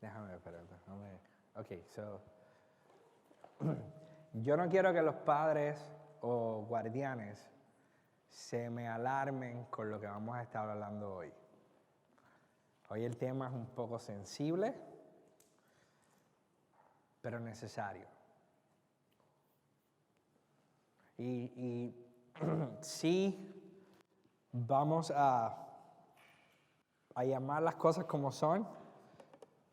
Déjame, espérate. Ok, so. Yo no quiero que los padres o guardianes se me alarmen con lo que vamos a estar hablando hoy. Hoy el tema es un poco sensible, pero necesario. Y sí, vamos a llamar las cosas como son,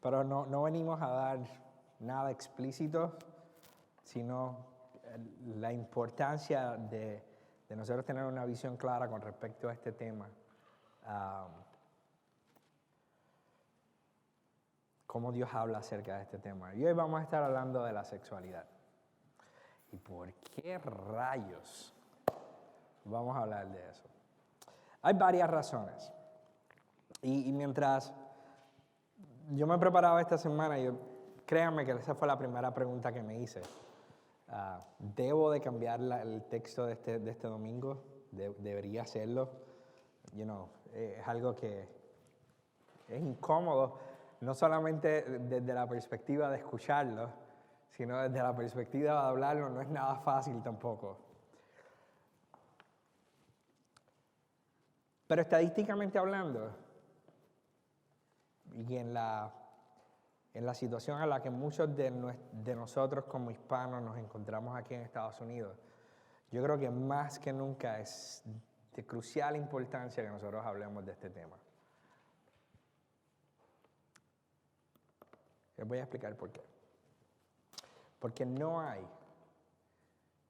pero no venimos a dar nada explícito, sino la importancia de nosotros tener una visión clara con respecto a este tema. Cómo Dios habla acerca de este tema. Y hoy vamos a estar hablando de la sexualidad. ¿Y por qué rayos vamos a hablar de eso? Hay varias razones. Y mientras yo me preparaba esta semana, créanme que esa fue la primera pregunta que me hice. ¿Debo de cambiar el texto de este domingo? ¿Debería hacerlo? Es algo que es incómodo, no solamente desde la perspectiva de escucharlo, sino desde la perspectiva de hablarlo. No es nada fácil tampoco. Pero estadísticamente hablando, y en la situación en la que muchos de nosotros como hispanos nos encontramos aquí en Estados Unidos, yo creo que más que nunca es de crucial importancia que nosotros hablemos de este tema. Les voy a explicar por qué. Porque no hay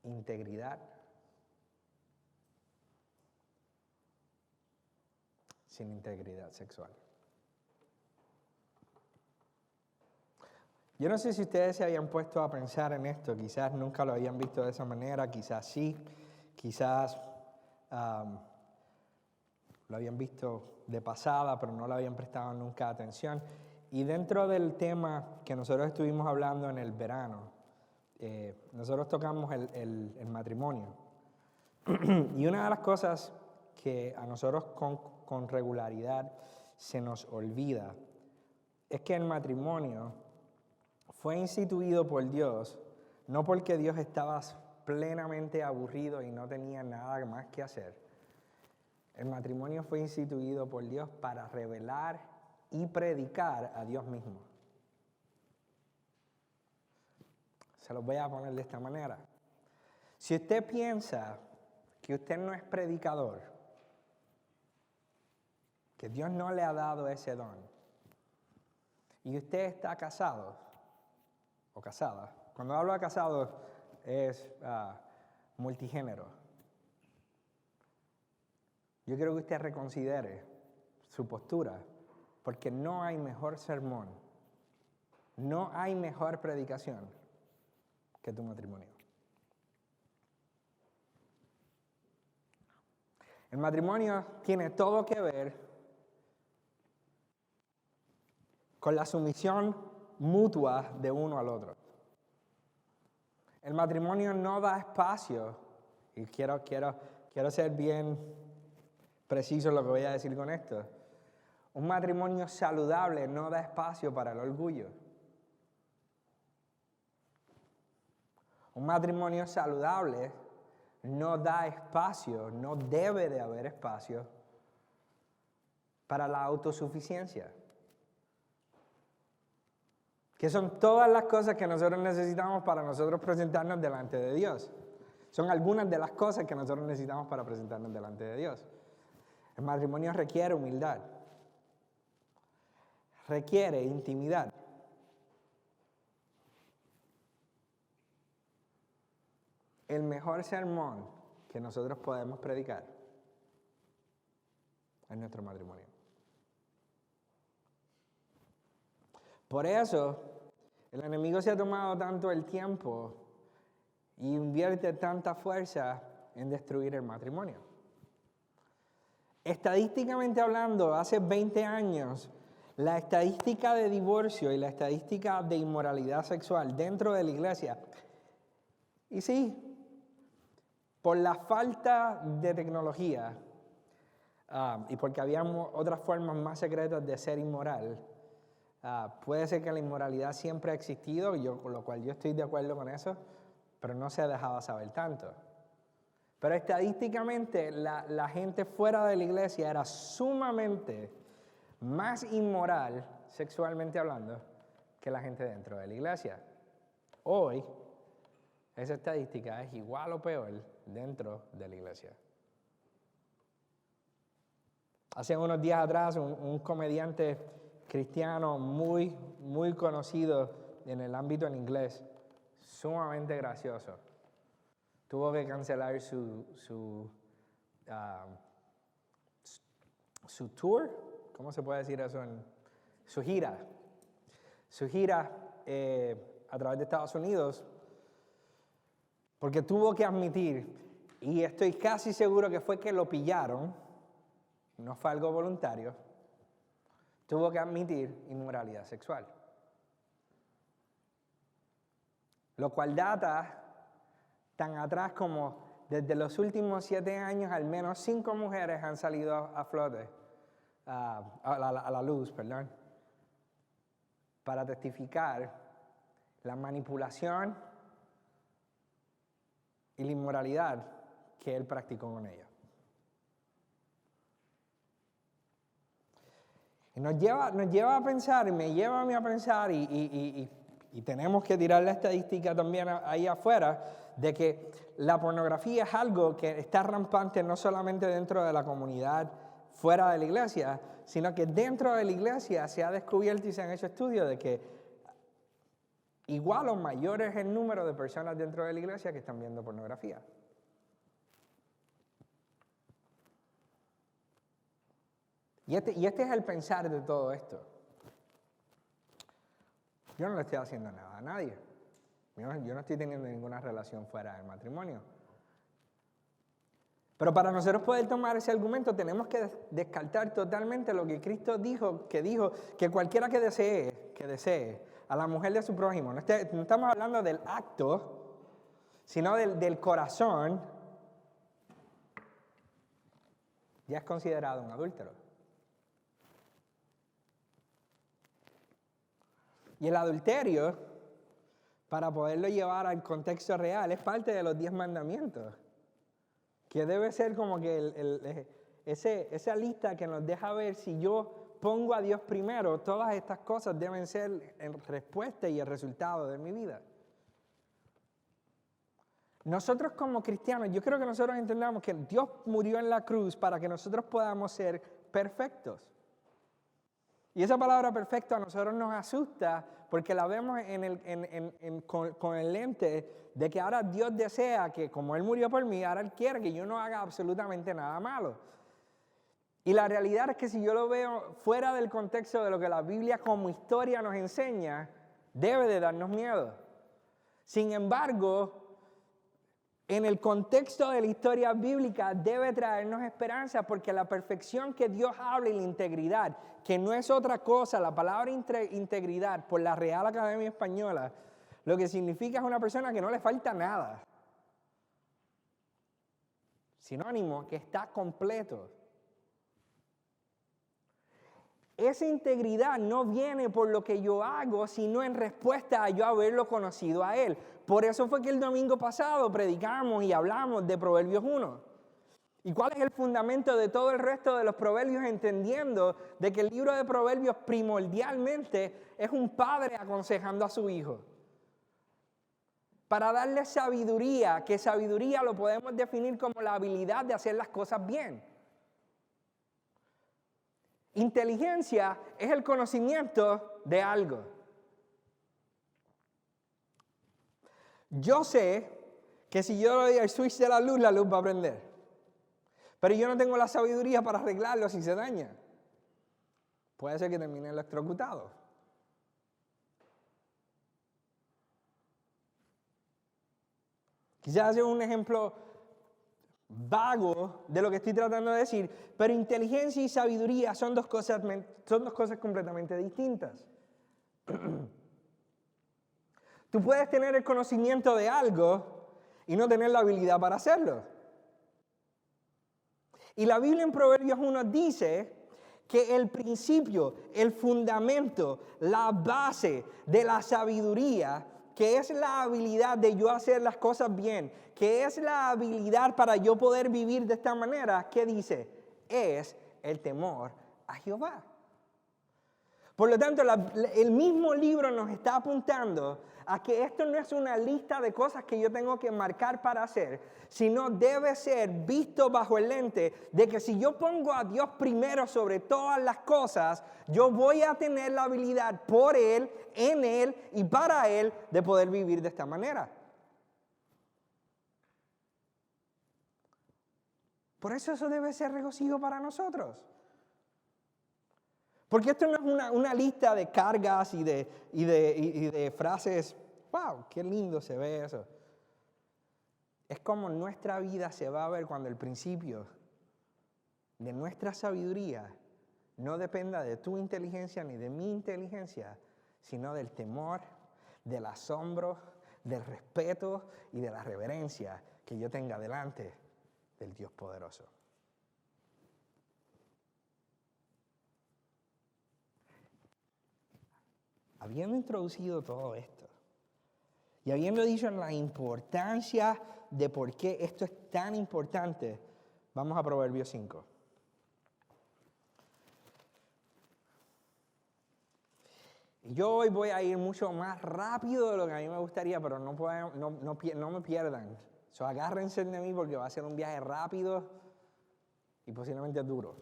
integridad sin integridad sexual. Yo no sé si ustedes se habían puesto a pensar en esto, quizás nunca lo habían visto de esa manera, quizás sí, quizás lo habían visto de pasada, pero no le habían prestado nunca atención. Y dentro del tema que nosotros estuvimos hablando en el verano, nosotros tocamos el matrimonio. Y una de las cosas que a nosotros con regularidad se nos olvida es que el matrimonio fue instituido por Dios, no porque Dios estaba plenamente aburrido y no tenía nada más que hacer. El matrimonio fue instituido por Dios para revelar y predicar a Dios mismo. Se los voy a poner de esta manera. Si usted piensa que usted no es predicador, que Dios no le ha dado ese don, y usted está casado o casada, cuando hablo de casado es multigénero, yo quiero que usted reconsidere su postura, porque no hay mejor sermón, no hay mejor predicación que tu matrimonio. El matrimonio tiene todo que ver con la sumisión mutua de uno al otro. El matrimonio no da espacio, y quiero ser bien preciso en lo que voy a decir con esto. Un matrimonio saludable no da espacio para el orgullo. Un matrimonio saludable no da espacio, no debe de haber espacio para la autosuficiencia. Que son todas las cosas que nosotros necesitamos para nosotros presentarnos delante de Dios. Son algunas de las cosas que nosotros necesitamos para presentarnos delante de Dios. El matrimonio requiere humildad. Requiere intimidad. El mejor sermón que nosotros podemos predicar es nuestro matrimonio. Por eso, el enemigo se ha tomado tanto el tiempo y invierte tanta fuerza en destruir el matrimonio. Estadísticamente hablando, hace 20 años, la estadística de divorcio y la estadística de inmoralidad sexual dentro de la iglesia, y sí, por la falta de tecnología y porque había otras formas más secretas de ser inmoral, Puede ser que la inmoralidad siempre ha existido, con lo cual yo estoy de acuerdo con eso, pero no se ha dejado saber tanto. Pero estadísticamente la gente fuera de la iglesia era sumamente más inmoral, sexualmente hablando, que la gente dentro de la iglesia. Hoy, esa estadística es igual o peor dentro de la iglesia. Hace unos días atrás, un comediante cristiano muy, muy conocido en el ámbito en inglés, sumamente gracioso, tuvo que cancelar su tour, ¿cómo se puede decir eso? Su gira a través de Estados Unidos, porque tuvo que admitir, y estoy casi seguro que fue que lo pillaron, no fue algo voluntario, tuvo que admitir inmoralidad sexual. Lo cual data tan atrás como desde los últimos 7 años, al menos 5 mujeres han salido a flote, a la luz, para testificar la manipulación y la inmoralidad que él practicó con ella. Y nos lleva a pensar, y me lleva a mí a pensar, y tenemos que tirar la estadística también ahí afuera, de que la pornografía es algo que está rampante no solamente dentro de la comunidad fuera de la iglesia, sino que dentro de la iglesia se ha descubierto y se han hecho estudios de que igual o mayor es el número de personas dentro de la iglesia que están viendo pornografía. Y este es el pensar de todo esto. Yo no le estoy haciendo nada a nadie. Yo no estoy teniendo ninguna relación fuera del matrimonio. Pero para nosotros poder tomar ese argumento tenemos que descartar totalmente lo que Cristo dijo que cualquiera que desee a la mujer de su prójimo, no estamos hablando del acto, sino del corazón, ya es considerado un adúltero. Y el adulterio, para poderlo llevar al contexto real, es parte de los 10 mandamientos. Que debe ser como que esa lista que nos deja ver si yo pongo a Dios primero, todas estas cosas deben ser en respuesta y el resultado de mi vida. Nosotros como cristianos, yo creo que nosotros entendamos que Dios murió en la cruz para que nosotros podamos ser perfectos. Y esa palabra perfecto a nosotros nos asusta porque la vemos con el lente de que ahora Dios desea que como Él murió por mí, ahora Él quiere que yo no haga absolutamente nada malo. Y la realidad es que si yo lo veo fuera del contexto de lo que la Biblia como historia nos enseña, debe de darnos miedo. Sin embargo, en el contexto de la historia bíblica debe traernos esperanza porque la perfección que Dios habla y la integridad, que no es otra cosa, la palabra integridad por la Real Academia Española, lo que significa es una persona que no le falta nada. Sinónimo, que está completo. Esa integridad no viene por lo que yo hago, sino en respuesta a yo haberlo conocido a Él. Por eso fue que el domingo pasado predicamos y hablamos de Proverbios 1. ¿Y cuál es el fundamento de todo el resto de los proverbios? Entendiendo de que el libro de Proverbios primordialmente es un padre aconsejando a su hijo. Para darle sabiduría, que sabiduría lo podemos definir como la habilidad de hacer las cosas bien. Inteligencia es el conocimiento de algo. Yo sé que si yo le doy el switch de la luz va a prender. Pero yo no tengo la sabiduría para arreglarlo si se daña. Puede ser que termine electrocutado. Quizás hace un ejemplo vago de lo que estoy tratando de decir, pero inteligencia y sabiduría son dos cosas completamente distintas. Tú puedes tener el conocimiento de algo y no tener la habilidad para hacerlo. Y la Biblia en Proverbios 1 dice que el principio, el fundamento, la base de la sabiduría, que es la habilidad de yo hacer las cosas bien, que es la habilidad para yo poder vivir de esta manera, ¿qué dice? Es el temor a Jehová. Por lo tanto, el mismo libro nos está apuntando a que esto no es una lista de cosas que yo tengo que marcar para hacer, sino debe ser visto bajo el lente de que si yo pongo a Dios primero sobre todas las cosas, yo voy a tener la habilidad por Él, en Él y para Él de poder vivir de esta manera. Por eso debe ser regocijo para nosotros. Porque esto no es una lista de cargas y de frases, wow, qué lindo se ve eso. Es como nuestra vida se va a ver cuando el principio de nuestra sabiduría no dependa de tu inteligencia ni de mi inteligencia, sino del temor, del asombro, del respeto y de la reverencia que yo tenga delante del Dios poderoso. Habiendo introducido todo esto y habiendo dicho la importancia de por qué esto es tan importante, vamos a Proverbios 5. Y yo hoy voy a ir mucho más rápido de lo que a mí me gustaría, pero no me pierdan. So, agárrense de mí porque va a ser un viaje rápido y posiblemente duro.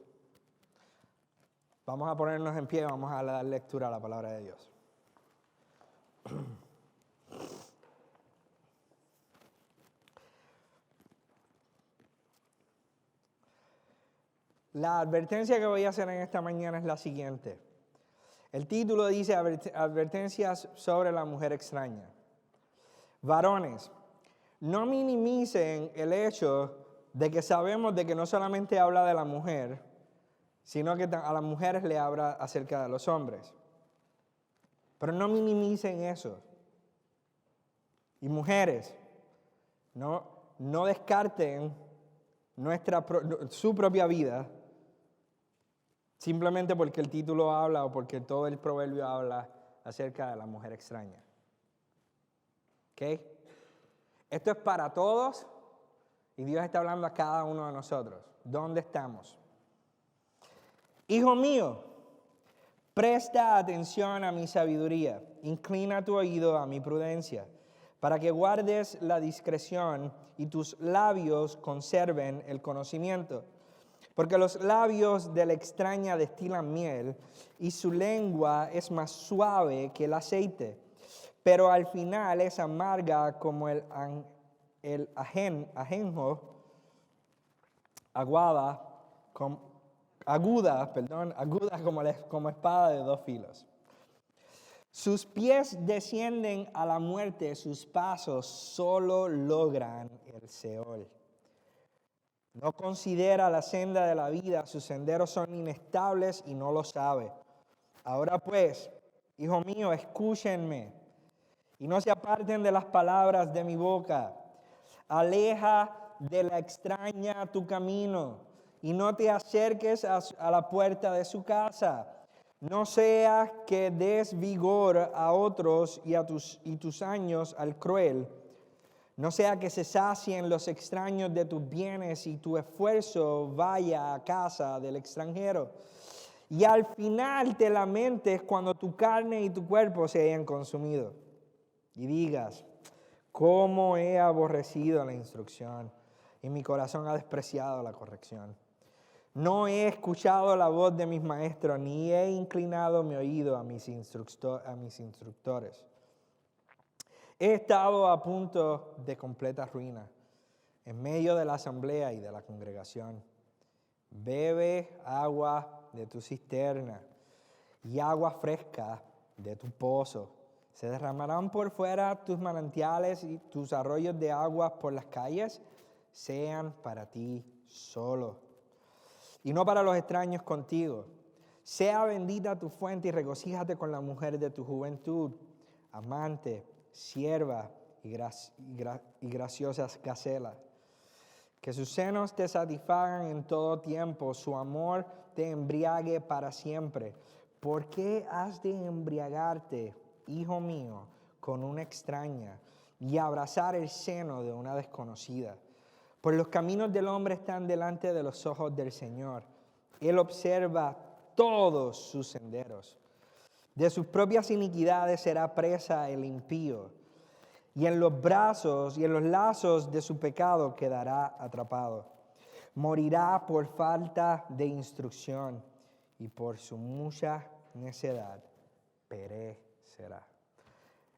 Vamos a ponernos en pie y vamos a dar lectura a la palabra de Dios. La advertencia que voy a hacer en esta mañana es la siguiente. El título dice advertencias sobre la mujer extraña. Varones, no minimicen el hecho de que sabemos de que no solamente habla de la mujer, sino que a las mujeres le habla acerca de los hombres. Pero no minimicen eso. Y mujeres, no descarten su propia vida simplemente porque el título habla o porque todo el proverbio habla acerca de la mujer extraña. ¿Ok? Esto es para todos y Dios está hablando a cada uno de nosotros. ¿Dónde estamos? Hijo mío, presta atención a mi sabiduría, inclina tu oído a mi prudencia, para que guardes la discreción y tus labios conserven el conocimiento. Porque los labios de la extraña destilan miel y su lengua es más suave que el aceite, pero al final es amarga como el ajenjo, aguda como espada de dos filos. Sus pies descienden a la muerte, sus pasos solo logran el Seol. No considera la senda de la vida, sus senderos son inestables y no lo sabe. Ahora pues, hijo mío, escúchenme y no se aparten de las palabras de mi boca. Aleja de la extraña tu camino y no te acerques a la puerta de su casa. No sea que des vigor a otros y tus años al cruel. No sea que se sacien los extraños de tus bienes y tu esfuerzo vaya a casa del extranjero. Y al final te lamentes cuando tu carne y tu cuerpo se hayan consumido. Y digas, cómo he aborrecido la instrucción y mi corazón ha despreciado la corrección. No he escuchado la voz de mis maestros, ni he inclinado mi oído a mis instructores. He estado a punto de completa ruina, en medio de la asamblea y de la congregación. Bebe agua de tu cisterna y agua fresca de tu pozo. Se derramarán por fuera tus manantiales y tus arroyos de agua por las calles, sean para ti solo, y no para los extraños contigo. Sea bendita tu fuente y regocíjate con la mujer de tu juventud, amante, sierva y graciosas gacelas. Que sus senos te satisfagan en todo tiempo, su amor te embriague para siempre. ¿Por qué has de embriagarte, hijo mío, con una extraña y abrazar el seno de una desconocida? Pues los caminos del hombre están delante de los ojos del Señor. Él observa todos sus senderos. De sus propias iniquidades será presa el impío, y en los brazos y en los lazos de su pecado quedará atrapado. Morirá por falta de instrucción, y por su mucha necedad perecerá.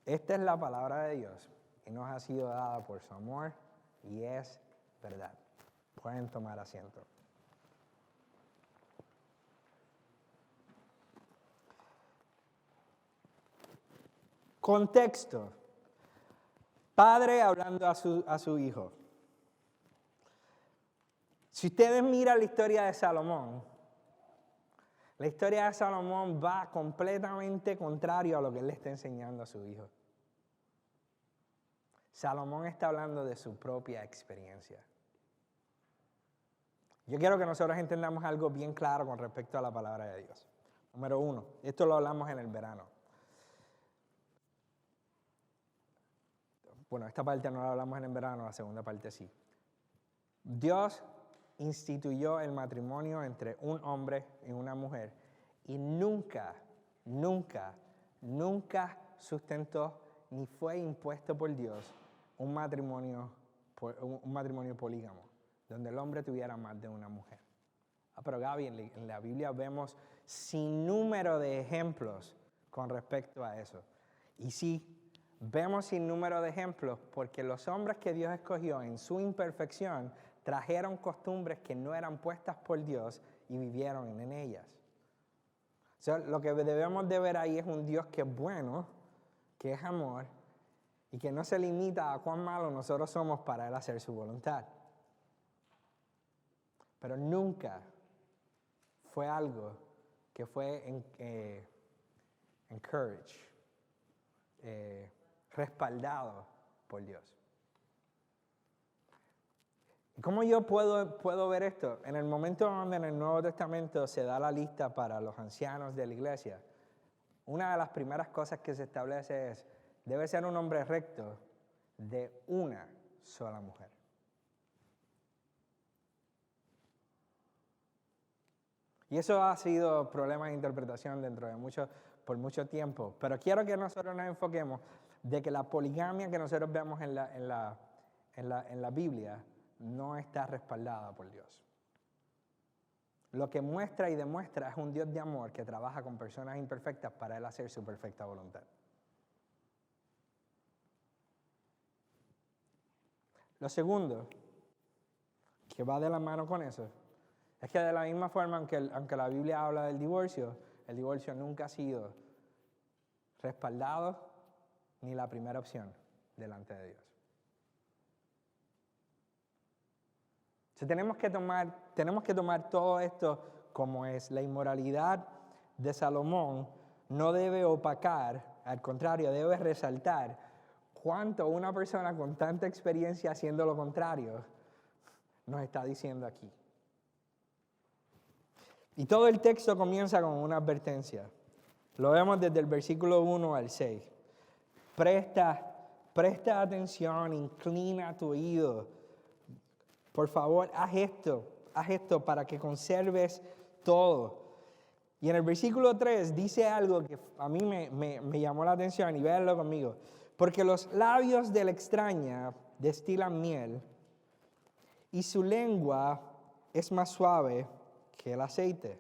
Esta es la palabra de Dios, y nos ha sido dada por su amor, y es verdad. Pueden tomar asiento. Contexto. Padre hablando a su hijo. Si ustedes miran la historia de Salomón, la historia de Salomón va completamente contrario a lo que él le está enseñando a su hijo. Salomón está hablando de su propia experiencia. Yo quiero que nosotros entendamos algo bien claro con respecto a la palabra de Dios. Número 1, esto lo hablamos en el verano. Bueno, esta parte no la hablamos en el verano, la segunda parte sí. Dios instituyó el matrimonio entre un hombre y una mujer y nunca sustentó ni fue impuesto por Dios un matrimonio polígamo, donde el hombre tuviera más de una mujer. Pero Gaby, en la Biblia vemos sin número de ejemplos con respecto a eso. Y sí, vemos sin número de ejemplos porque los hombres que Dios escogió en su imperfección trajeron costumbres que no eran puestas por Dios y vivieron en ellas. O sea, lo que debemos de ver ahí es un Dios que es bueno, que es amor y que no se limita a cuán malos nosotros somos para Él hacer su voluntad. Pero nunca fue algo que fue encouraged, respaldado por Dios. ¿Cómo yo puedo ver esto? En el momento donde en el Nuevo Testamento se da la lista para los ancianos de la iglesia, una de las primeras cosas que se establece es, debe ser un hombre recto de una sola mujer. Y eso ha sido problema de interpretación por mucho tiempo. Pero quiero que nosotros nos enfoquemos de que la poligamia que nosotros vemos en la Biblia no está respaldada por Dios. Lo que muestra y demuestra es un Dios de amor que trabaja con personas imperfectas para Él hacer su perfecta voluntad. Lo segundo, que va de la mano con eso, es que de la misma forma, aunque la Biblia habla del divorcio, el divorcio nunca ha sido respaldado ni la primera opción delante de Dios. O sea, tenemos que tomar todo esto como es. La inmoralidad de Salomón no debe opacar, al contrario, debe resaltar cuánto una persona con tanta experiencia haciendo lo contrario nos está diciendo aquí. Y todo el texto comienza con una advertencia. Lo vemos desde el versículo 1 al 6. Presta atención, inclina tu oído. Por favor, haz esto para que conserves todo. Y en el versículo 3 dice algo que a mí me llamó la atención y véanlo conmigo. Porque los labios de la extraña destilan miel y su lengua es más suave que el aceite.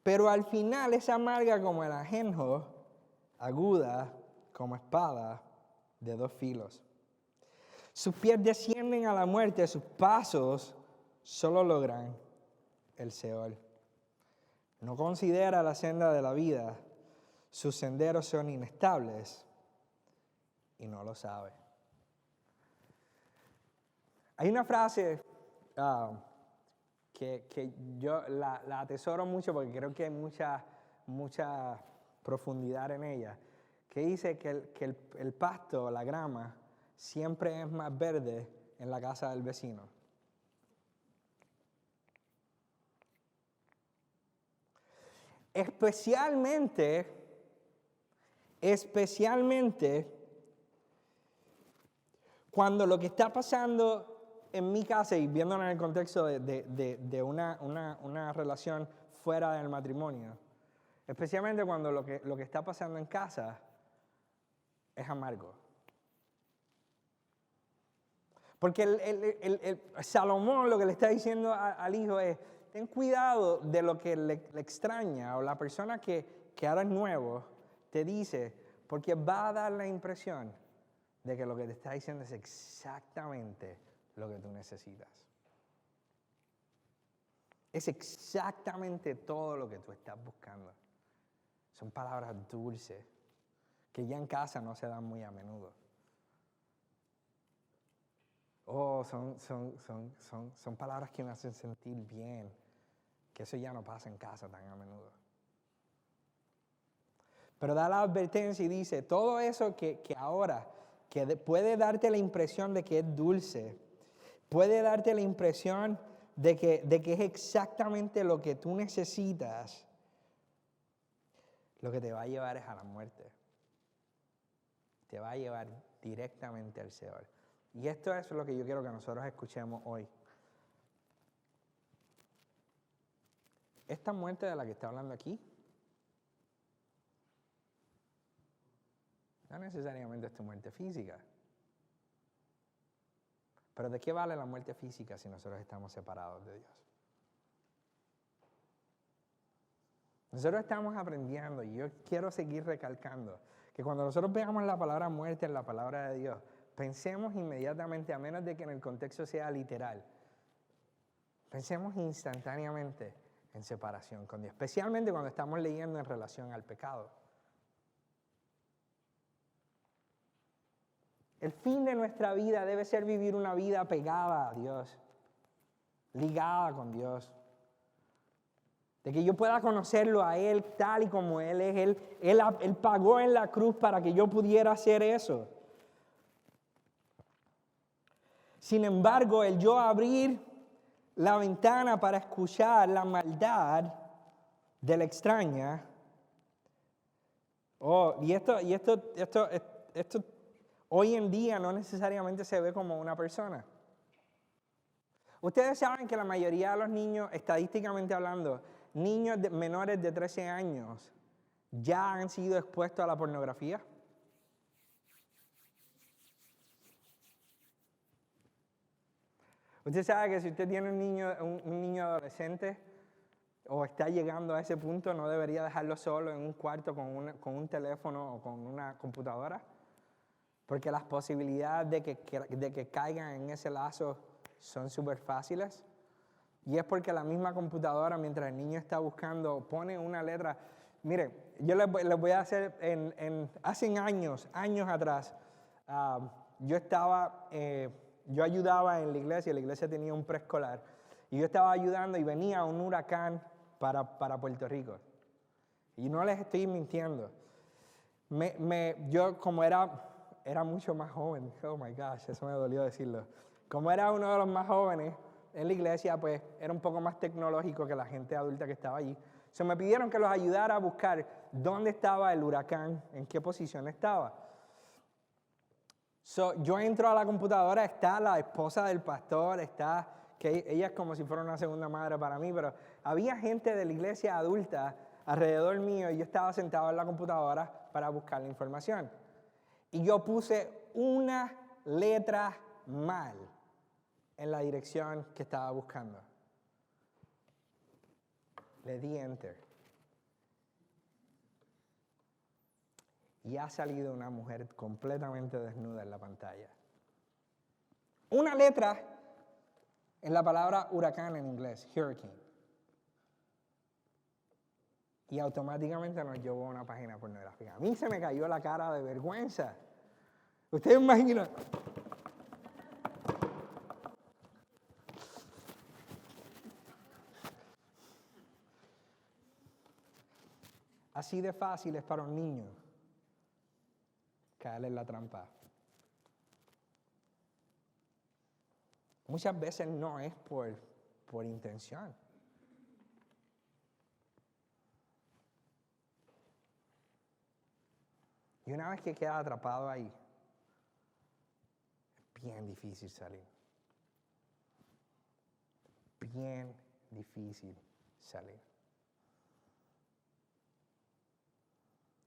Pero al final es amarga como el ajenjo, aguda como espada de dos filos. Sus pies descienden a la muerte, sus pasos solo logran el Seol. No considera la senda de la vida, sus senderos son inestables y no lo sabe. Hay una frase que yo la atesoro mucho porque creo que hay mucha profundidad en ella, que dice que el pasto, la grama, siempre es más verde en la casa del vecino. Especialmente cuando lo que está pasando en mi casa, y viéndolo en el contexto de una relación fuera del matrimonio, especialmente cuando lo que está pasando en casa es amargo. Porque el Salomón lo que le está diciendo al hijo es, ten cuidado de lo que le extraña, o la persona que ahora es nuevo te dice, porque va a dar la impresión de que lo que te está diciendo es exactamente lo que tú necesitas. Es exactamente todo lo que tú estás buscando. Son palabras dulces que ya en casa no se dan muy a menudo. Son palabras que me hacen sentir bien, que eso ya no pasa en casa tan a menudo. Pero da la advertencia y dice, todo eso que ahora, que puede darte la impresión de que es dulce, puede darte la impresión de que es exactamente lo que tú necesitas, lo que te va a llevar es a la muerte. Te va a llevar directamente al Seol. Y esto es lo que yo quiero que nosotros escuchemos hoy. Esta muerte de la que está hablando aquí, no necesariamente es tu muerte física. Pero ¿de qué vale la muerte física si nosotros estamos separados de Dios? Nosotros estamos aprendiendo, y yo quiero seguir recalcando, que cuando nosotros veamos la palabra muerte en la palabra de Dios, pensemos inmediatamente, a menos de que en el contexto sea literal, pensemos instantáneamente en separación con Dios, especialmente cuando estamos leyendo en relación al pecado. El fin de nuestra vida debe ser vivir una vida pegada a Dios, ligada con Dios. De que yo pueda conocerlo a Él tal y como Él es. Él pagó en la cruz para que yo pudiera hacer eso. Sin embargo, el yo abrir la ventana para escuchar la maldad de la extraña, y esto hoy en día no necesariamente se ve como una persona. Ustedes saben que la mayoría de los niños, estadísticamente hablando, niños menores de 13 años, ya han sido expuestos a la pornografía. Usted sabe que si usted tiene un niño adolescente o está llegando a ese punto, no debería dejarlo solo en un cuarto con un teléfono o con una computadora, porque las posibilidades de que caigan en ese lazo son súper fáciles. Y es porque la misma computadora, mientras el niño está buscando, pone una letra. Mire, yo les voy a hacer, hace años atrás, yo ayudaba en la iglesia tenía un preescolar, y yo estaba ayudando y venía un huracán para Puerto Rico. Y no les estoy mintiendo. Yo como era mucho más joven, oh my gosh, eso me dolió decirlo. Como era uno de los más jóvenes en la iglesia, pues era un poco más tecnológico que la gente adulta que estaba allí. Se me pidieron que los ayudara a buscar dónde estaba el huracán, en qué posición estaba. Yo entro a la computadora, está la esposa del pastor, que ella es como si fuera una segunda madre para mí, pero había gente de la iglesia adulta alrededor mío y yo estaba sentado en la computadora para buscar la información. Y yo puse una letra mal en la dirección que estaba buscando. Le di enter. Y ha salido una mujer completamente desnuda en la pantalla. Una letra en la palabra huracán en inglés, hurricane. Y automáticamente nos llevó a una página pornográfica. A mí se me cayó la cara de vergüenza. ¿Ustedes imaginan? Así de fácil es para un niño caer en la trampa muchas veces no es por intención. Y una vez que queda atrapado ahí, es bien difícil salir. Bien difícil salir.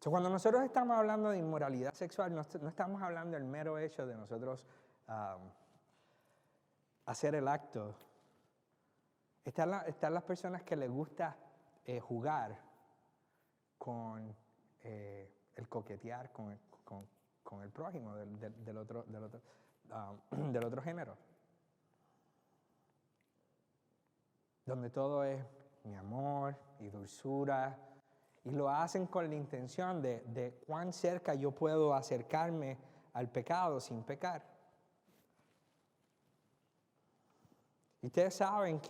Cuando nosotros estamos hablando de inmoralidad sexual, no estamos hablando del mero hecho de nosotros hacer el acto. Están las personas que les gusta jugar con el coquetear con el prójimo del otro género. Donde todo es mi amor y dulzura. Y lo hacen con la intención de cuán cerca yo puedo acercarme al pecado sin pecar. Y ustedes saben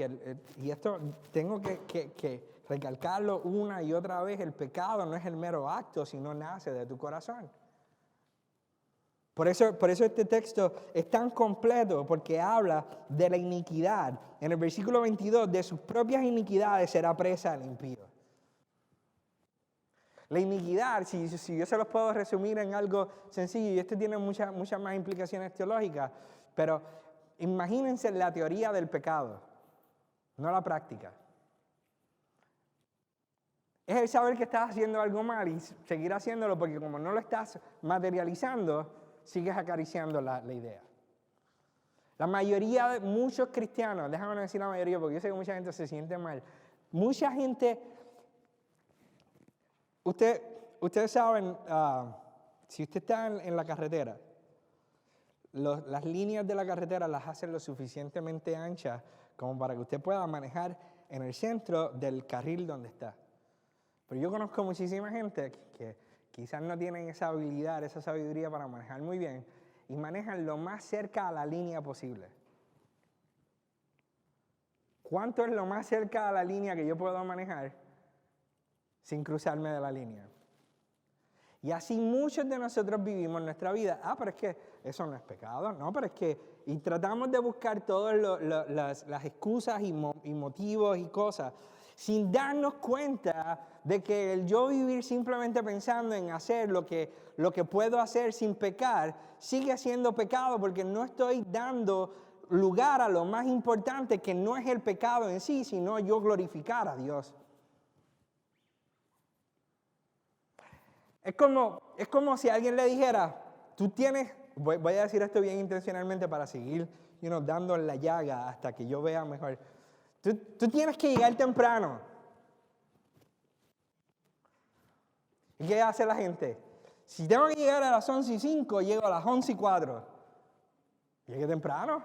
y esto tengo que recalcarlo una y otra vez, el pecado no es el mero acto, sino nace de tu corazón. Por eso este texto es tan completo, porque habla de la iniquidad. En el versículo 22, de sus propias iniquidades será presa el impío. La iniquidad, si yo se los puedo resumir en algo sencillo, y esto tiene muchas más implicaciones teológicas, pero imagínense la teoría del pecado, no la práctica. Es el saber que estás haciendo algo mal y seguir haciéndolo, porque como no lo estás materializando, sigues acariciando la idea. La mayoría de muchos cristianos, déjame no decir la mayoría porque yo sé que mucha gente se siente mal, mucha gente... Ustedes saben, si usted está en la carretera, las líneas de la carretera las hacen lo suficientemente anchas como para que usted pueda manejar en el centro del carril donde está. Pero yo conozco muchísima gente que quizás no tienen esa habilidad, esa sabiduría para manejar muy bien y manejan lo más cerca a la línea posible. ¿Cuánto es lo más cerca a la línea que yo puedo manejar sin cruzarme de la línea? Y así muchos de nosotros vivimos nuestra vida. Pero es que eso no es pecado. No, pero es que... Y tratamos de buscar todas las excusas y motivos y cosas, sin darnos cuenta de que el yo vivir simplemente pensando en hacer lo que puedo hacer sin pecar, sigue siendo pecado, porque no estoy dando lugar a lo más importante, que no es el pecado en sí, sino yo glorificar a Dios. Es como si alguien le dijera, tú tienes, voy a decir esto bien intencionalmente para seguir dando la llaga hasta que yo vea mejor. Tú tienes que llegar temprano. ¿Y qué hace la gente? Si tengo que llegar a las 11:05, llego a las 11:04. Llegué temprano.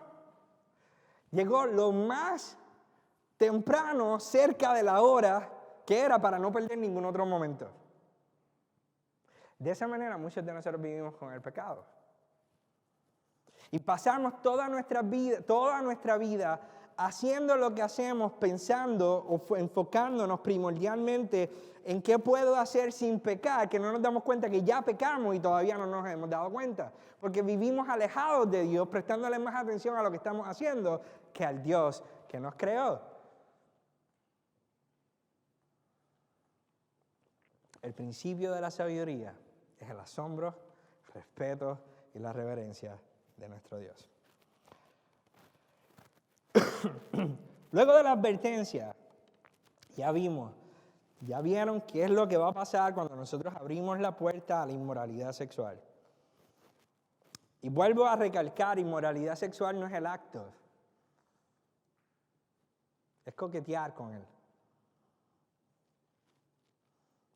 Llegó lo más temprano, cerca de la hora que era, para no perder ningún otro momento. De esa manera muchos de nosotros vivimos con el pecado. Y pasamos toda nuestra vida haciendo lo que hacemos, pensando o enfocándonos primordialmente en qué puedo hacer sin pecar, que no nos damos cuenta que ya pecamos y todavía no nos hemos dado cuenta. Porque vivimos alejados de Dios, prestándole más atención a lo que estamos haciendo que al Dios que nos creó. El principio de la sabiduría es el asombro, respeto y la reverencia de nuestro Dios. Luego de la advertencia, ya vieron qué es lo que va a pasar cuando nosotros abrimos la puerta a la inmoralidad sexual. Y vuelvo a recalcar, inmoralidad sexual no es el acto, es coquetear con él.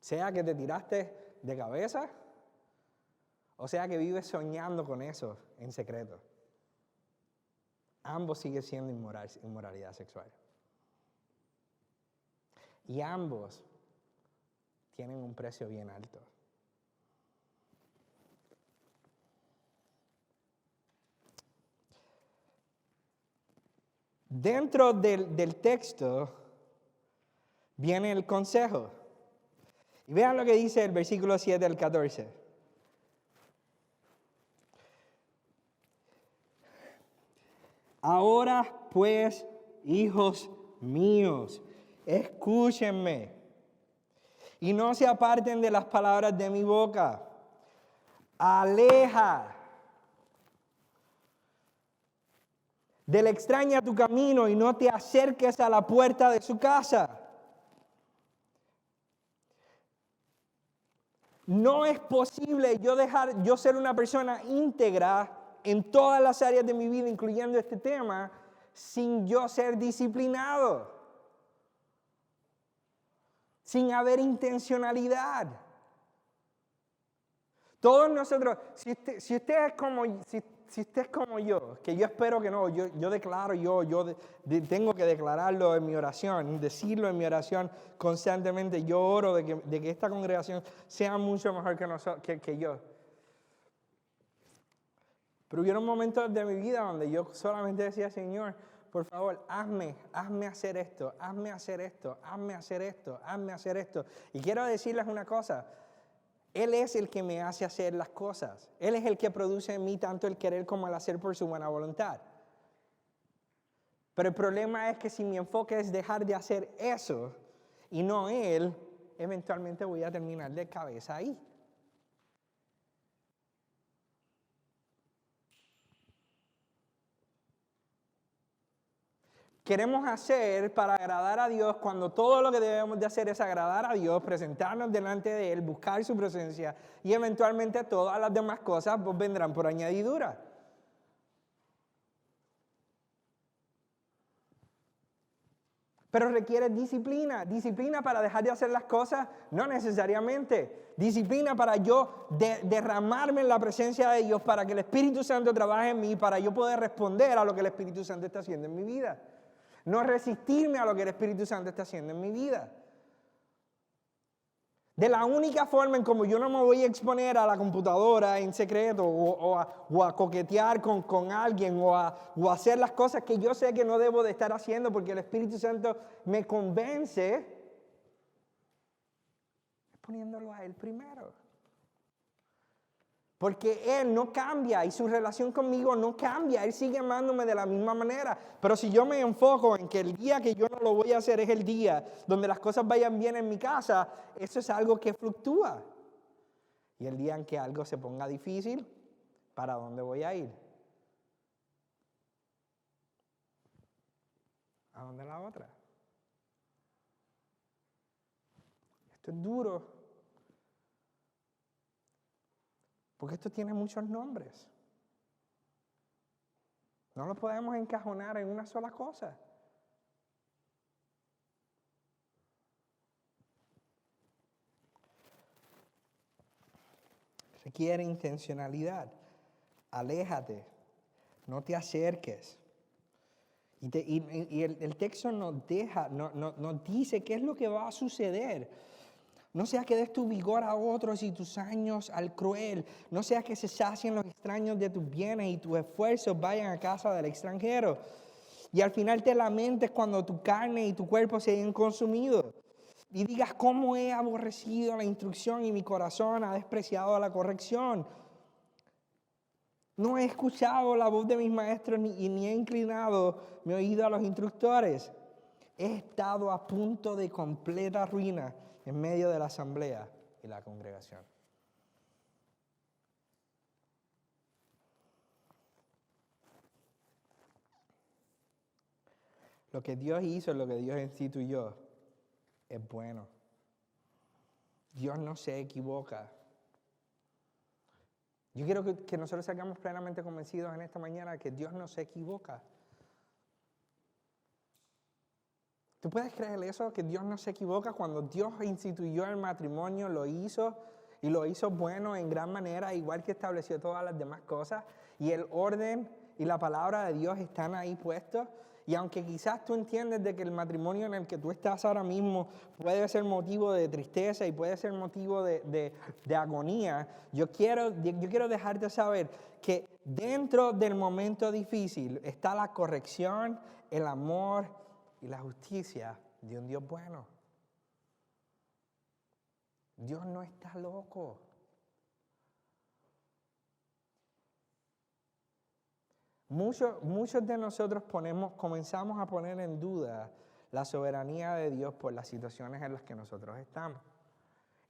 Sea que te tiraste de cabeza, o sea que vives soñando con eso en secreto. Ambos siguen siendo inmoralidad sexual. Y ambos tienen un precio bien alto. Dentro del texto viene el consejo. Y vean lo que dice el versículo 7 al 14. Ahora pues, hijos míos, escúchenme y no se aparten de las palabras de mi boca. Aleja del extraño tu camino y no te acerques a la puerta de su casa. No es posible yo ser una persona íntegra en todas las áreas de mi vida, incluyendo este tema, sin yo ser disciplinado, sin haber intencionalidad. Todos nosotros, si usted es como yo, que yo espero que no, yo declaro, tengo que declararlo en mi oración, decirlo en mi oración constantemente. Yo oro de que esta congregación sea mucho mejor que yo. Pero hubieron momentos de mi vida donde yo solamente decía, Señor, por favor, hazme hacer esto, hazme hacer esto, hazme hacer esto, hazme hacer esto. Y quiero decirles una cosa, Él es el que me hace hacer las cosas. Él es el que produce en mí tanto el querer como el hacer por su buena voluntad. Pero el problema es que si mi enfoque es dejar de hacer eso y no Él, eventualmente voy a terminar de cabeza ahí. Queremos hacer para agradar a Dios cuando todo lo que debemos de hacer es agradar a Dios, presentarnos delante de Él, buscar su presencia y eventualmente todas las demás cosas pues, vendrán por añadidura. Pero requiere disciplina. Disciplina para dejar de hacer las cosas, no necesariamente. Disciplina para yo derramarme en la presencia de Dios, para que el Espíritu Santo trabaje en mí, para yo poder responder a lo que el Espíritu Santo está haciendo en mi vida. No resistirme a lo que el Espíritu Santo está haciendo en mi vida. De la única forma en como yo no me voy a exponer a la computadora en secreto o a coquetear con alguien o a hacer las cosas que yo sé que no debo de estar haciendo porque el Espíritu Santo me convence, es poniéndolo a Él primero. Porque Él no cambia y su relación conmigo no cambia. Él sigue amándome de la misma manera. Pero si yo me enfoco en que el día que yo no lo voy a hacer es el día donde las cosas vayan bien en mi casa, eso es algo que fluctúa. Y el día en que algo se ponga difícil, ¿para dónde voy a ir? ¿A dónde la otra? Esto es duro. Porque esto tiene muchos nombres. No lo podemos encajonar en una sola cosa. Requiere intencionalidad. Aléjate. No te acerques. Y el texto nos dice qué es lo que va a suceder. No sea que des tu vigor a otros y tus años al cruel. No sea que se sacien los extraños de tus bienes y tus esfuerzos vayan a casa del extranjero. Y al final te lamentes cuando tu carne y tu cuerpo se hayan consumido. Y digas cómo he aborrecido la instrucción y mi corazón ha despreciado la corrección. No he escuchado la voz de mis maestros ni he inclinado mi oído a los instructores. He estado a punto de completa ruina en medio de la asamblea y la congregación. Lo que Dios hizo, lo que Dios instituyó, es bueno. Dios no se equivoca. Yo quiero que nosotros salgamos plenamente convencidos en esta mañana que Dios no se equivoca. ¿Tú puedes creer eso? Que Dios no se equivoca. Cuando Dios instituyó el matrimonio, lo hizo y lo hizo bueno en gran manera, igual que estableció todas las demás cosas. Y el orden y la palabra de Dios están ahí puestos. Y aunque quizás tú entiendes de que el matrimonio en el que tú estás ahora mismo puede ser motivo de tristeza y puede ser motivo de agonía, yo quiero dejarte saber que dentro del momento difícil está la corrección, el amor y la justicia de un Dios bueno. Dios no está loco. Muchos de nosotros comenzamos a poner en duda la soberanía de Dios por las situaciones en las que nosotros estamos.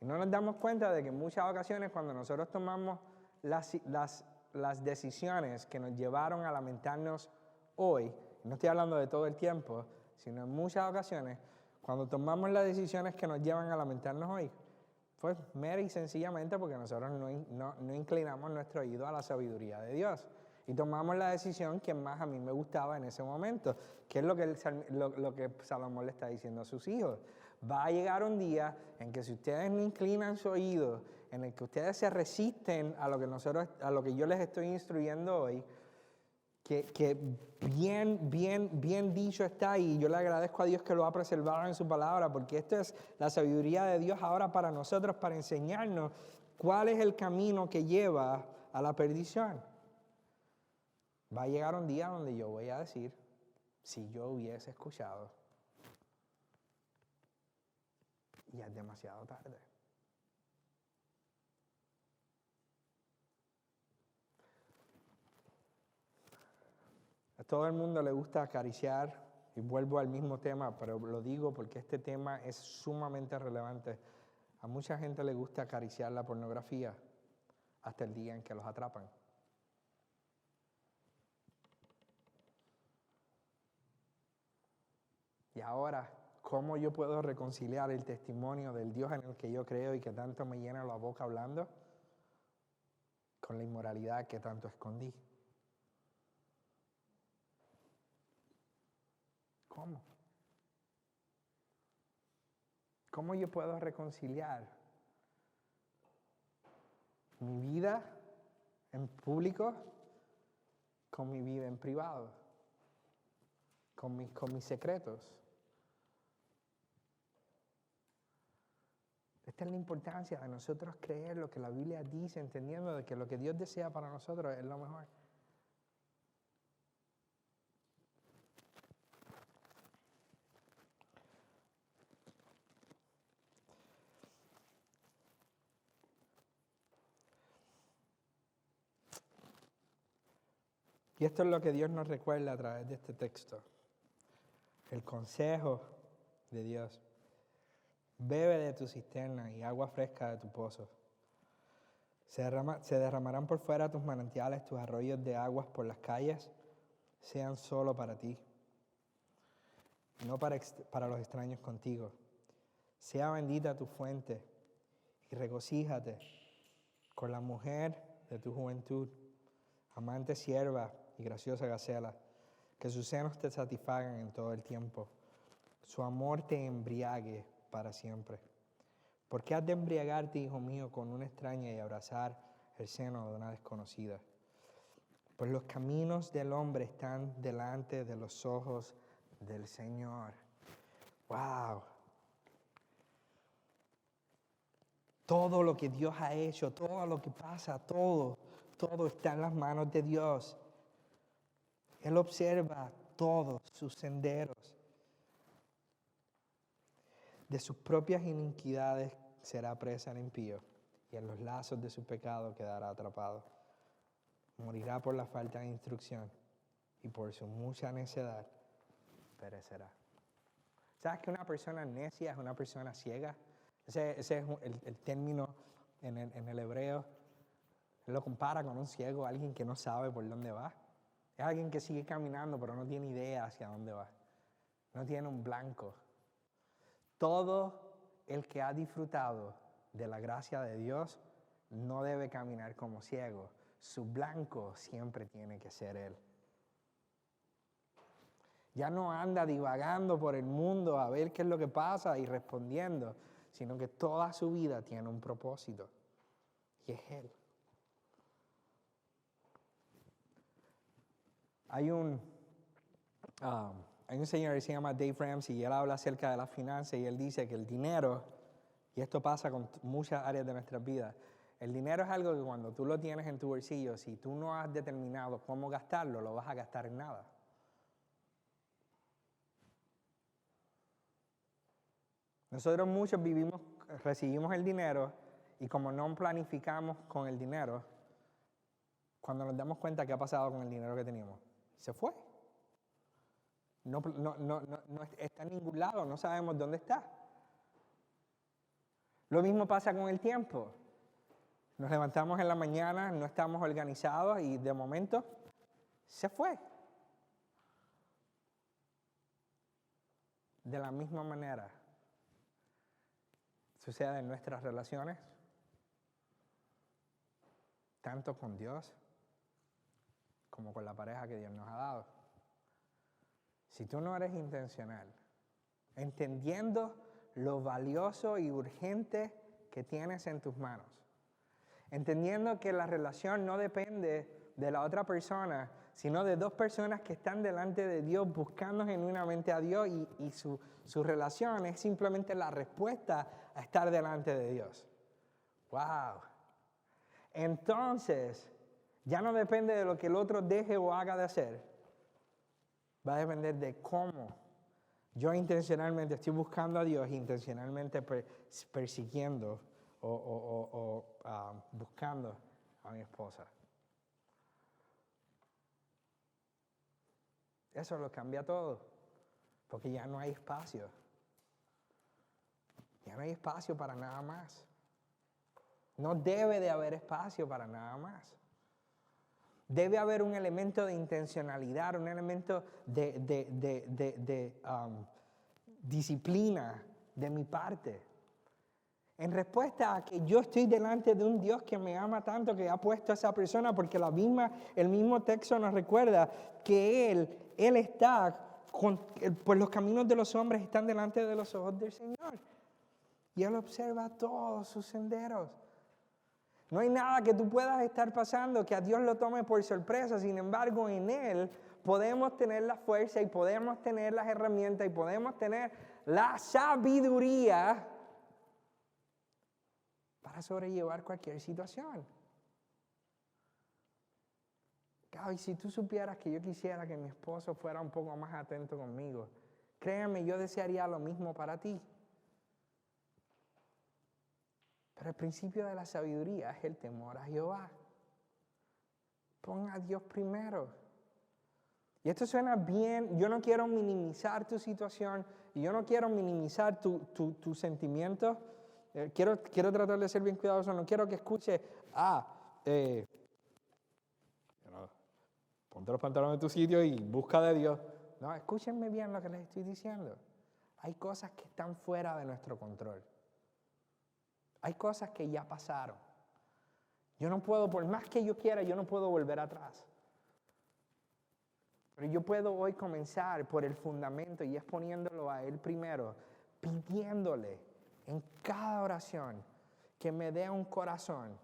Y no nos damos cuenta de que en muchas ocasiones cuando nosotros tomamos las decisiones que nos llevaron a lamentarnos hoy, no estoy hablando de todo el tiempo, sino en muchas ocasiones, cuando tomamos las decisiones que nos llevan a lamentarnos hoy, fue mera y sencillamente porque nosotros no inclinamos nuestro oído a la sabiduría de Dios. Y tomamos la decisión que más a mí me gustaba en ese momento, que es lo que Salomón le está diciendo a sus hijos. Va a llegar un día en que si ustedes no inclinan su oído, en el que ustedes se resisten a lo que yo les estoy instruyendo hoy, que bien dicho está ahí. Yo le agradezco a Dios que lo ha preservado en su palabra, porque esto es la sabiduría de Dios ahora para nosotros, para enseñarnos cuál es el camino que lleva a la perdición. Va a llegar un día donde yo voy a decir, si yo hubiese escuchado, ya es demasiado tarde. A todo el mundo le gusta acariciar, y vuelvo al mismo tema, pero lo digo porque este tema es sumamente relevante. A mucha gente le gusta acariciar la pornografía hasta el día en que los atrapan. Y ahora, ¿cómo yo puedo reconciliar el testimonio del Dios en el que yo creo y que tanto me llena la boca hablando con la inmoralidad que tanto escondí? ¿Cómo? ¿Cómo yo puedo reconciliar mi vida en público con mi vida en privado, con mis secretos? Esta es la importancia de nosotros creer lo que la Biblia dice, entendiendo de que lo que Dios desea para nosotros es lo mejor. Y esto es lo que Dios nos recuerda a través de este texto. El consejo de Dios. Bebe de tu cisterna y agua fresca de tu pozo. Se derramarán por fuera tus manantiales, tus arroyos de aguas por las calles, sean solo para ti, no para los extraños contigo. Sea bendita tu fuente y regocíjate con la mujer de tu juventud, amante sierva y graciosa gacela, que sus senos te satisfagan en todo el tiempo, su amor te embriague para siempre. ¿Por qué has de embriagarte, hijo mío, con una extraña y abrazar el seno de una desconocida? Pues los caminos del hombre están delante de los ojos del Señor. ¡Wow! Todo lo que Dios ha hecho, todo lo que pasa, todo está en las manos de Dios. Él observa todos sus senderos. De sus propias iniquidades será presa el impío, y en los lazos de su pecado quedará atrapado. Morirá por la falta de instrucción, y por su mucha necedad perecerá. ¿Sabes que una persona necia es una persona ciega? Ese es el término en el hebreo. Él lo compara con un ciego, alguien que no sabe por dónde va. Es alguien que sigue caminando, pero no tiene idea hacia dónde va. No tiene un blanco. Todo el que ha disfrutado de la gracia de Dios no debe caminar como ciego. Su blanco siempre tiene que ser Él. Ya no anda divagando por el mundo a ver qué es lo que pasa y respondiendo, sino que toda su vida tiene un propósito, y es Él. Hay un señor que se llama Dave Ramsey y él habla acerca de las finanzas y él dice que el dinero, y esto pasa con muchas áreas de nuestras vidas, el dinero es algo que cuando tú lo tienes en tu bolsillo, si tú no has determinado cómo gastarlo, lo vas a gastar en nada. Nosotros muchos recibimos el dinero y como no planificamos con el dinero, cuando nos damos cuenta qué ha pasado con el dinero que teníamos. Se fue. No está en ningún lado, no sabemos dónde está. Lo mismo pasa con el tiempo. Nos levantamos en la mañana, no estamos organizados y de momento se fue. De la misma manera sucede en nuestras relaciones, tanto con Dios como con la pareja que Dios nos ha dado. Si tú no eres intencional, entendiendo lo valioso y urgente que tienes en tus manos, entendiendo que la relación no depende de la otra persona, sino de dos personas que están delante de Dios buscando genuinamente a Dios y su relación es simplemente la respuesta a estar delante de Dios. ¡Wow! Entonces, ya no depende de lo que el otro deje o haga de hacer. Va a depender de cómo yo intencionalmente estoy buscando a Dios, intencionalmente persiguiendo o buscando a mi esposa. Eso lo cambia todo, porque ya no hay espacio. Ya no hay espacio para nada más. No debe de haber espacio para nada más. Debe haber un elemento de intencionalidad, un elemento de disciplina de mi parte. En respuesta a que yo estoy delante de un Dios que me ama tanto, que ha puesto a esa persona, porque el mismo texto nos recuerda que Él está, pues los caminos de los hombres están delante de los ojos del Señor. Y Él observa todos sus senderos. No hay nada que tú puedas estar pasando que a Dios lo tome por sorpresa. Sin embargo, en Él podemos tener la fuerza y podemos tener las herramientas y podemos tener la sabiduría para sobrellevar cualquier situación. Gaby, si tú supieras que yo quisiera que mi esposo fuera un poco más atento conmigo, créeme, yo desearía lo mismo para ti. Pero el principio de la sabiduría es el temor a Jehová. Pon a Dios primero. Y esto suena bien, yo no quiero minimizar tu situación y yo no quiero minimizar tus sentimientos. Quiero tratar de ser bien cuidadoso, no quiero que escuche, ponte los pantalones en tu sitio y busca de Dios. No, escúchenme bien lo que les estoy diciendo. Hay cosas que están fuera de nuestro control. Hay cosas que ya pasaron. Yo no puedo, por más que yo quiera, yo no puedo volver atrás. Pero yo puedo hoy comenzar por el fundamento y es poniéndolo a Él primero, pidiéndole en cada oración que me dé un corazón,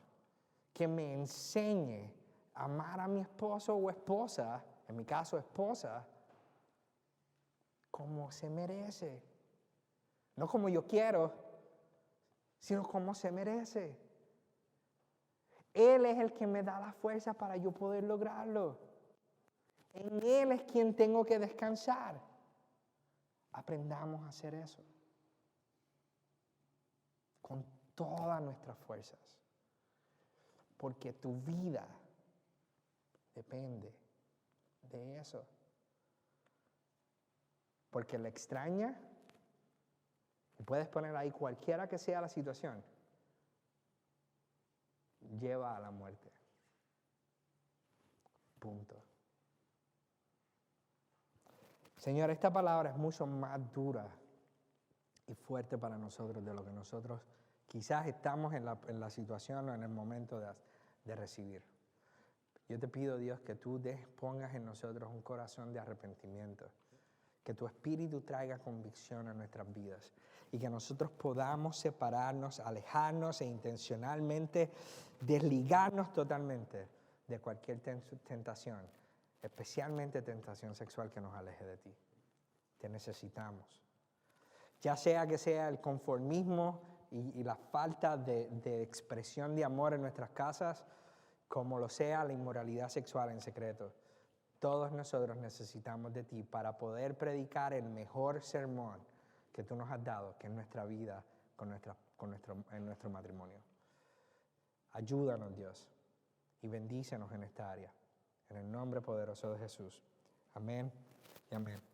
que me enseñe a amar a mi esposo o esposa, en mi caso esposa, como se merece. No como yo quiero, sino como se merece. Él es el que me da la fuerza para yo poder lograrlo. En Él es quien tengo que descansar. Aprendamos a hacer eso. Con todas nuestras fuerzas. Porque tu vida depende de eso. Porque la extraña, y puedes poner ahí cualquiera que sea la situación, lleva a la muerte. Punto. Señor, esta palabra es mucho más dura y fuerte para nosotros de lo que nosotros quizás estamos en la situación o en el momento de recibir. Yo te pido, Dios, que tú pongas en nosotros un corazón de arrepentimiento, que tu Espíritu traiga convicción a nuestras vidas y que nosotros podamos separarnos, alejarnos e intencionalmente desligarnos totalmente de cualquier tentación, especialmente tentación sexual que nos aleje de ti. Te necesitamos. Ya sea que sea el conformismo y la falta de expresión de amor en nuestras casas, como lo sea la inmoralidad sexual en secreto. Todos nosotros necesitamos de ti para poder predicar el mejor sermón que tú nos has dado, que es nuestra vida en nuestro matrimonio. Ayúdanos, Dios, y bendícenos en esta área. En el nombre poderoso de Jesús. Amén y amén.